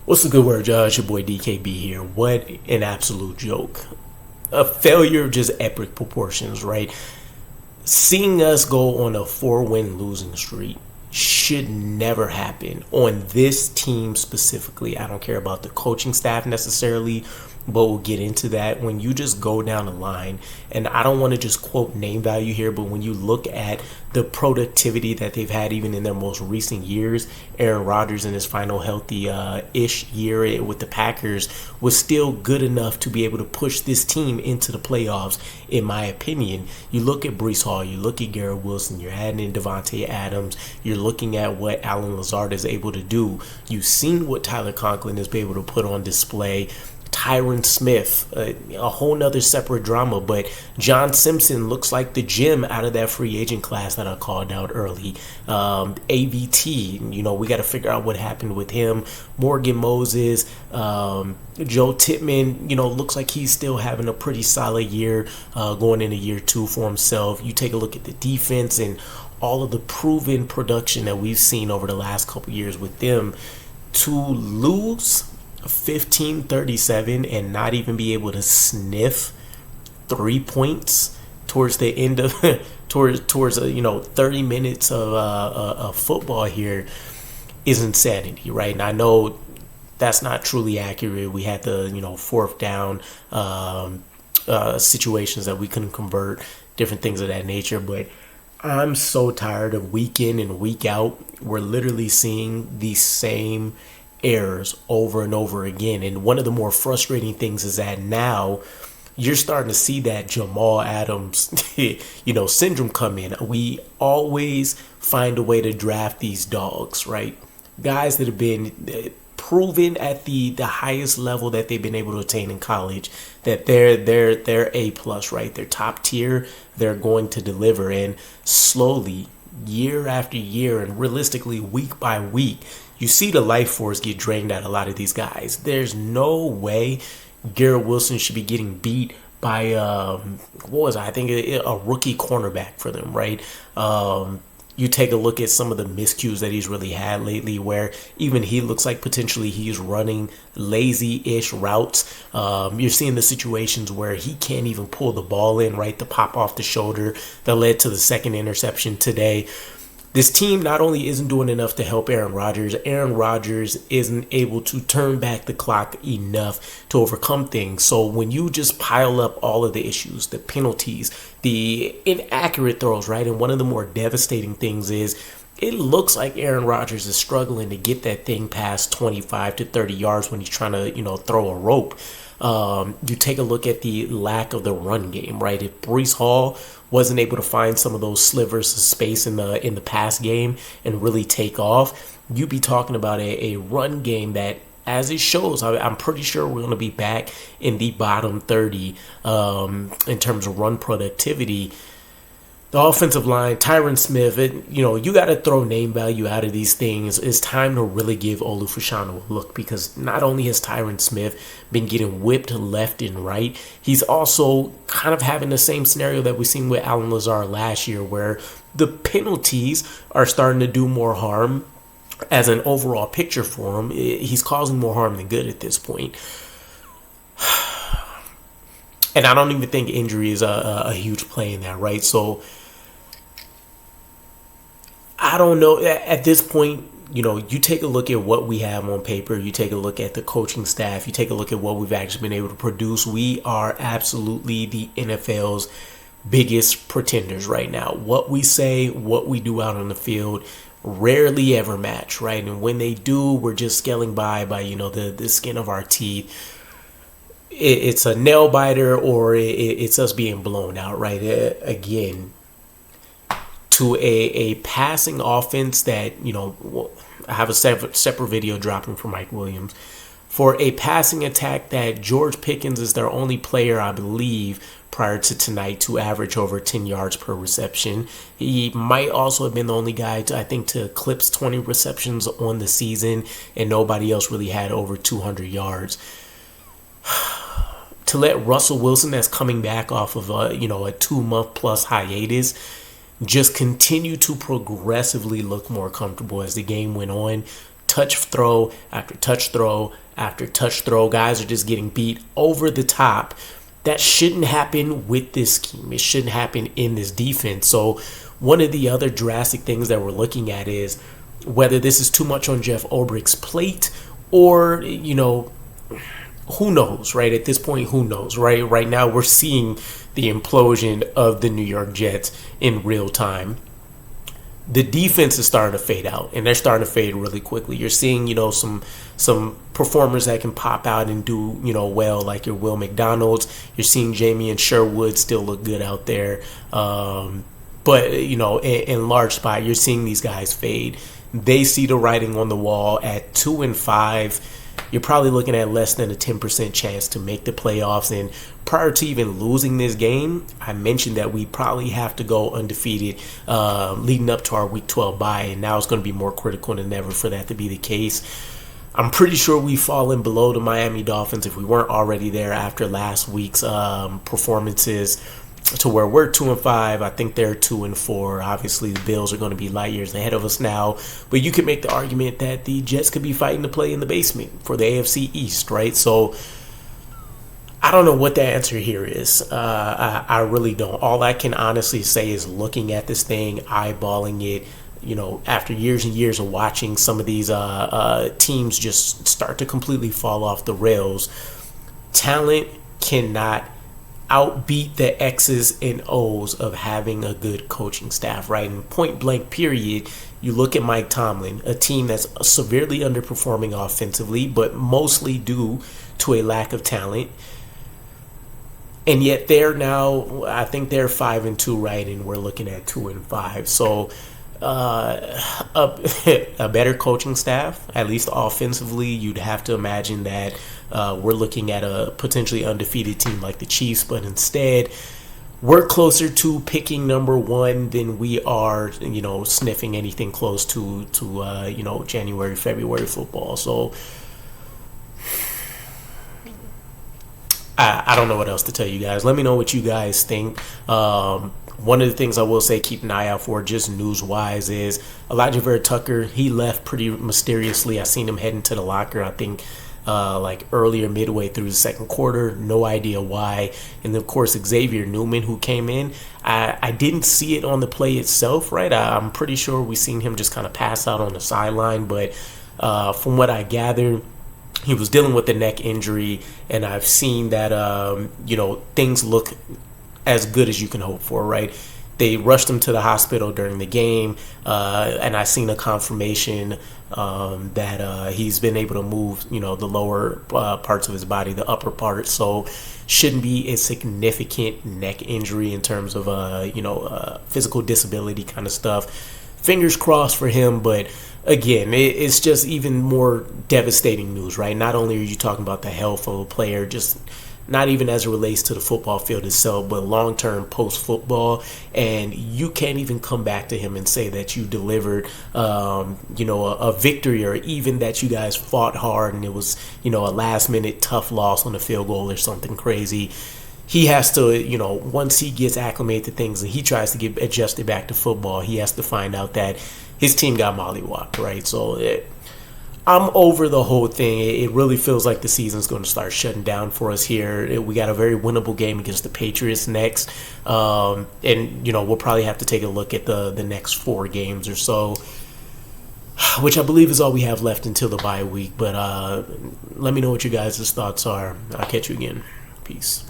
What's the good word, It's your boy DKB here. What an absolute joke. A failure of just epic proportions, right? Seeing us go on a 4-win losing streak should never happen on this team specifically. I don't care about the coaching staff necessarily, but we'll get into that. When you just go down the line, and I don't want to just quote name value here, but when you look at the productivity that they've had even in their most recent years, Aaron Rodgers in his final healthy-ish year with the Packers was still good enough to be able to push this team into the playoffs, in my opinion. You look at Breece Hall, you look at Garrett Wilson, you're adding in Devontae Adams, you're looking at what Allen Lazard is able to do. You've seen what Tyler Conklin has been able to put on display. Tyron Smith, a whole nother separate drama, but John Simpson looks like the gem out of that free agent class that I called out early. AVT, we got to figure out what happened with him. Morgan Moses, Joe Tippmann, looks like he's still having a pretty solid year going into year 2 for himself. You take a look at the defense and all of the proven production that we've seen over the last couple years with them. To lose 15-37 and not even be able to sniff 3 points towards the end of towards 30 minutes of football here is insanity, right? And I know that's not truly accurate. We had the fourth down situations that we couldn't convert, different things of that nature, but I'm so tired of week in and week out. We're literally seeing the same errors over and over again. And one of the more frustrating things is that now you're starting to see that Jamal Adams, syndrome come in. We always find a way to draft these dogs, right? Guys that have been proven at the highest level that they've been able to attain in college, that they're A plus, right? They're top tier. They're going to deliver, and slowly, year after year, and realistically week by week, you see the life force get drained out of a lot of these guys. There's no way Garrett Wilson should be getting beat by a rookie cornerback for them, right? You take a look at some of the miscues that he's really had lately, where even he looks like potentially he's running lazy-ish routes. You're seeing the situations where he can't even pull the ball in, right, to pop off the shoulder that led to the second interception today. This team not only isn't doing enough to help Aaron Rodgers isn't able to turn back the clock enough to overcome things. So when you just pile up all of the issues, the penalties, the inaccurate throws, right? And one of the more devastating things is it looks like Aaron Rodgers is struggling to get that thing past 25 to 30 yards when he's trying to, throw a rope. You take a look at the lack of the run game, right? If Breece Hall wasn't able to find some of those slivers of space in the pass game and really take off, you'd be talking about a run game that, as it shows, I'm pretty sure we're going to be back in the bottom 30 in terms of run productivity. The offensive line, Tyron Smith, you got to throw name value out of these things. It's time to really give Olu Fashanu a look, because not only has Tyron Smith been getting whipped left and right, he's also kind of having the same scenario that we've seen with Allen Lazard last year, where the penalties are starting to do more harm as an overall picture for him. He's causing more harm than good at this point. And I don't even think injury is a huge play in that, right? So I don't know. At this point, you take a look at what we have on paper. You take a look at the coaching staff. You take a look at what we've actually been able to produce. We are absolutely the NFL's biggest pretenders right now. What we say, what we do out on the field, rarely ever match, right? And when they do, we're just scaling by the skin of our teeth. It's a nail biter, or it's us being blown out, right? Again, to a passing offense that, I have a separate video dropping for Mike Williams. For a passing attack that George Pickens is their only player, I believe, prior to tonight to average over 10 yards per reception. He might also have been the only guy to eclipse 20 receptions on the season, and nobody else really had over 200 yards. To let Russell Wilson, that's coming back off of a 2-month plus hiatus, just continue to progressively look more comfortable as the game went on, touch throw after touch throw after touch throw. Guys are just getting beat over the top. That shouldn't happen with this scheme. It shouldn't happen in this defense. So one of the other drastic things that we're looking at is whether this is too much on Jeff Ulbricht's plate or, who knows, right? At this point, who knows, right? Right now, we're seeing the implosion of the New York Jets in real time. The defense is starting to fade out, and they're starting to fade really quickly. You're seeing, some performers that can pop out and do, well, like your Will McDonald's. You're seeing Jamie and Sherwood still look good out there. But, in large spot, you're seeing these guys fade. They see the writing on the wall at 2-5. You're probably looking at less than a 10% chance to make the playoffs. And prior to even losing this game, I mentioned that we probably have to go undefeated leading up to our Week 12 bye. And now it's going to be more critical than ever for that to be the case. I'm pretty sure we've fallen below the Miami Dolphins if we weren't already there after last week's performances, to where we're 2-5. I think they're 2-4. Obviously, the Bills are going to be light years ahead of us now. But you could make the argument that the Jets could be fighting to play in the basement for the AFC East, right? So I don't know what the answer here is. I really don't. All I can honestly say is looking at this thing, eyeballing it, after years and years of watching some of these teams just start to completely fall off the rails. Talent cannot outbeat the X's and O's of having a good coaching staff, right? And point blank period, you look at Mike Tomlin, a team that's severely underperforming offensively, but mostly due to a lack of talent. And yet they're now, I think they're 5-2, right? And we're looking at 2-5. So a better coaching staff, at least offensively, you'd have to imagine that we're looking at a potentially undefeated team like the Chiefs, but instead we're closer to picking number one than we are, sniffing anything close to January, February football. So I don't know what else to tell you guys. Let me know what you guys think. One of the things I will say, keep an eye out for, just news-wise, is Elijah Vera-Tucker. He left pretty mysteriously. I seen him heading to the locker, I think, earlier, midway through the second quarter. No idea why. And then, of course, Xavier Newman, who came in. I didn't see it on the play itself, right? I'm pretty sure we seen him just kind of pass out on the sideline. But from what I gathered, he was dealing with a neck injury, and I've seen that, things look as good as you can hope for, right? They rushed him to the hospital during the game, and I seen a confirmation that he's been able to move, the lower parts of his body, the upper part. So shouldn't be a significant neck injury in terms of, physical disability kind of stuff. Fingers crossed for him, but again, it's just even more devastating news, right? Not only are you talking about the health of a player, just not even as it relates to the football field itself, but long-term post-football, and you can't even come back to him and say that you delivered, a victory, or even that you guys fought hard and it was, a last-minute tough loss on a field goal or something crazy. He has to, once he gets acclimated to things and he tries to get adjusted back to football, he has to find out that his team got mollywopped, right? So I'm over the whole thing. It really feels like the season's going to start shutting down for us here. We got a very winnable game against the Patriots next. And, we'll probably have to take a look at the next 4 games or so, which I believe is all we have left until the bye week. But let me know what you guys' thoughts are. I'll catch you again. Peace.